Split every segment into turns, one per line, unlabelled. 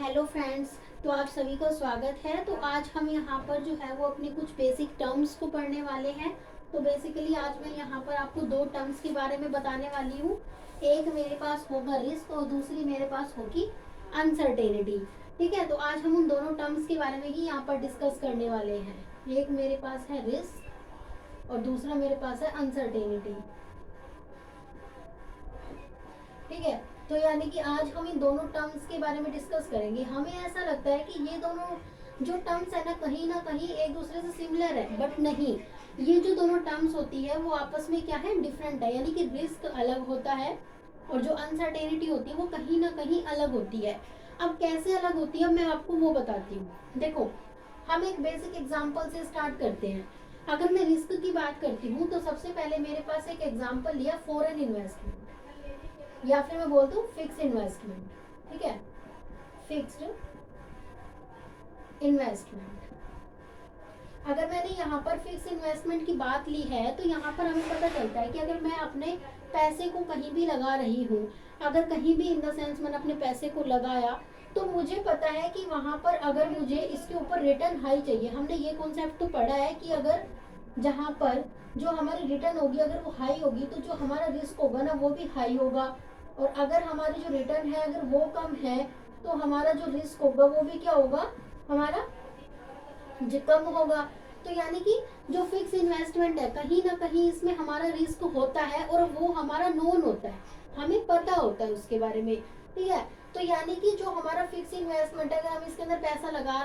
Hello friends. तो आप सभी को स्वागत है। तो आज हम यहाँ पर जो है वो अपने कुछ बेसिक टर्म्स को पढ़ने वाले हैं। तो बेसिकली आज मैं यहाँ पर आपको दो टर्म्स के बारे में बताने वाली हूँ। एक मेरे पास होगा रिस्क और दूसरी मेरे पास होगी अनसर्टेनिटी। ठीक है, तो आज हम उन दोनों टर्म्स के बारे में ही यहाँ पर डिस्कस करने वाले हैं। एक मेरे पास है रिस्क और दूसरा मेरे पास है अनसर्टेनिटी। ठीक है, तो यानी कि आज हम इन दोनों टर्म्स के बारे में डिस्कस करेंगे। हमें ऐसा लगता है कि ये दोनों जो टर्म्स है ना कहीं एक दूसरे से सिमिलर है, बट नहीं। ये जो दोनों टर्म्स होती है वो आपस में क्या है, डिफरेंट है। यानी कि रिस्क अलग होता है और जो अनसर्टेनिटी होती है वो कहीं ना कहीं अलग होती है। अब कैसे अलग होती है मैं आपको वो बताती हूँ। देखो, हम एक बेसिक एग्जाम्पल से स्टार्ट करते हैं। अगर मैं रिस्क की बात करती हूँ तो सबसे पहले मेरे पास एक एग्जाम्पल लिया फॉरेन इन्वेस्टमेंट, या फिर मैं बोलती हूँ फिक्स इन्वेस्टमेंट। ठीक है, फिक्स्ड इन्वेस्टमेंट। अगर मैंने यहाँ पर फिक्स इन्वेस्टमेंट की बात ली है तो यहाँ पर हमें पता चलता है कि अगर मैं अपने पैसे को कहीं भी लगा रही हूँ, अगर कहीं भी इन द सेंस मैंने अपने पैसे को लगाया, तो मुझे पता है कि वहां पर अगर मुझे इसके ऊपर रिटर्न हाई चाहिए। हमने ये कॉन्सेप्ट तो पढ़ा है कि अगर जहाँ पर जो हमारी रिटर्न होगी अगर वो हाई होगी तो जो हमारा रिस्क होगा ना वो भी हाई होगा। और अगर हमारी जो रिटर्न है अगर वो कम है तो हमारा जो रिस्क होगा वो भी क्या होगा, हमारा कम होगा। तो यानी कि जो फिक्स इन्वेस्टमेंट है कहीं ना कहीं इसमें हमारा रिस्क होता है और वो हमारा नोन होता है, हमें पता होता है उसके बारे में। ठीक है, तो यानी कि जो हमारा फिक्स इन्वेस्टमेंट है अगर हम इसके अंदर पैसा लगा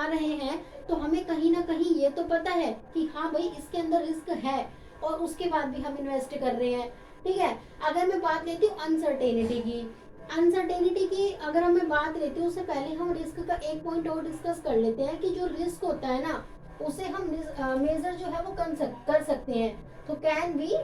रहे हैं तो हमें कहीं ना कहीं ये तो पता है कि हाँ भाई इसके अंदर रिस्क है और उसके बाद भी हम इन्वेस्ट कर रहे हैं। ठीक है, अगर मैं बात लेती हूँ अनसर्टेनिटी की अगर मैं बात लेती हूँ उससे पहले हम रिस्क का एक पॉइंट और डिस्कस कर लेते हैं कि जो रिस्क होता है ना उसे हम मेजर जो है वो कर सकते हैं। तो कैन बी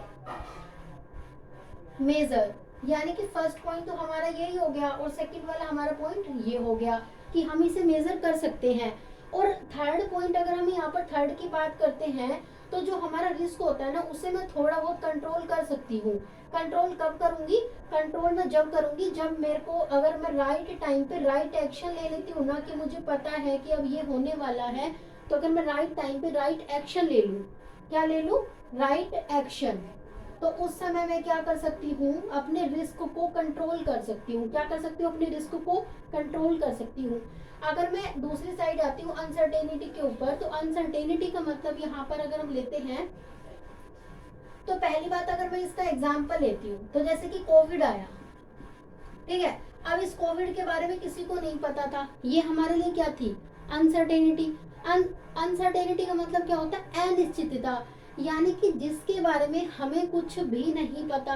मेजर, यानी कि फर्स्ट पॉइंट तो हमारा यही हो गया और सेकंड वाला हमारा पॉइंट ये हो गया कि हम इसे मेजर कर सकते हैं। और थर्ड पॉइंट अगर हम यहाँ पर थर्ड की बात करते हैं तो जो हमारा रिस्क होता है ना उसे मैं थोड़ा बहुत कंट्रोल कर सकती हूँ। कंट्रोल कब करूंगी, कंट्रोल मैं जब करूंगी जब मेरे को अगर मैं राइट टाइम पे राइट एक्शन ले लेती हूँ ना कि मुझे पता है कि अब ये होने वाला है। तो अगर मैं राइट टाइम पे राइट एक्शन ले लूँ, क्या ले लूँ, राइट एक्शन, तो उस समय मैं क्या कर सकती हूँ, अपने रिस्क को कंट्रोल कर सकती हूँ। क्या कर सकती हूँ, अपने रिस्क को कंट्रोल कर सकती हूँ। अगर मैं दूसरी साइड आती हूँ अनसर्टेनिटी के ऊपर, तो अनसर्टेनिटी का मतलब यहाँ पर अगर हम लेते हैं तो पहली बात अगर मैं इसका एग्जाम्पल लेती हूँ तो जैसे कि कोविड आया। ठीक है, अब इस कोविड के बारे में किसी को नहीं पता था, ये हमारे लिए क्या थी, अनसर्टेनिटी। अनसर्टेनिटी का मतलब क्या होता है, अनिश्चितता, यानी कि जिसके बारे में हमें कुछ भी नहीं पता।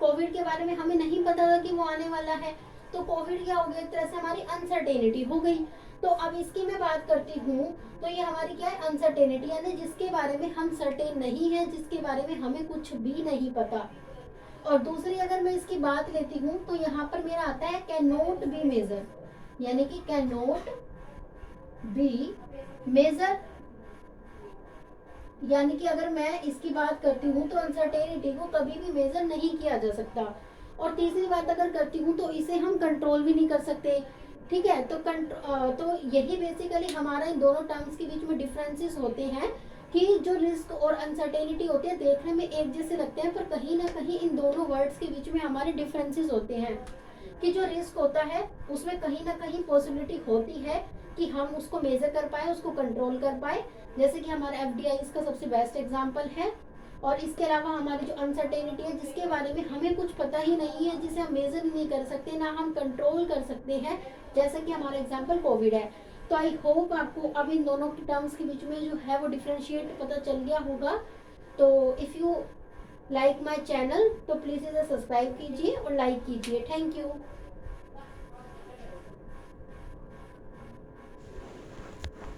कोविड के बारे में हमें नहीं पता था कि वो आने वाला है, तो कोविड क्या हो गया, एक तरह से हमारी अनसर्टेनिटी हो गई। तो अब इसकी मैं बात करती हूँ तो ये हमारी क्या है, अनसर्टेनिटी, यानी जिसके बारे में हम सर्टेन नहीं है, जिसके बारे में हमें कुछ भी नहीं पता। और दूसरी अगर मैं इसकी बात लेती हूँ तो यहाँ पर मेरा आता है कैन नॉट बी मेजर, यानी कि कैन नॉट बी मेजर, यानी कि अगर मैं इसकी बात करती हूँ तो अनसर्टेनिटी को कभी भी मेजर नहीं किया जा सकता। और तीसरी बात अगर करती हूँ तो इसे हम कंट्रोल भी नहीं कर सकते। ठीक है, तो यही बेसिकली हमारा इन दोनों टर्म्स के बीच में डिफरेंसेस होते हैं कि जो रिस्क और अनसर्टेनिटी होते हैं देखने में एक जैसे लगते हैं पर कहीं ना कहीं इन दोनों वर्ड्स के बीच में हमारे डिफरेंसेस होते हैं। कि जो रिस्क होता है उसमें कहीं ना कहीं पॉसिबिलिटी होती है कि हम उसको मेजर कर पाए, उसको कंट्रोल कर पाए, जैसे कि हमारा एफडीआई इसका सबसे बेस्ट एग्जांपल है। और इसके अलावा हमारी जो अनसर्टेनिटी है जिसके बारे में हमें कुछ पता ही नहीं है, जिसे हम मेजर नहीं कर सकते ना हम कंट्रोल कर सकते हैं, जैसे कि हमारा एग्जांपल कोविड है। तो आई होप आपको अब इन दोनों के टर्म्स के बीच में जो है वो डिफ्रेंशिएट पता चल गया होगा। तो if you like my channel तो प्लीज़ इसे सब्सक्राइब कीजिए और लाइक कीजिए। Thank you.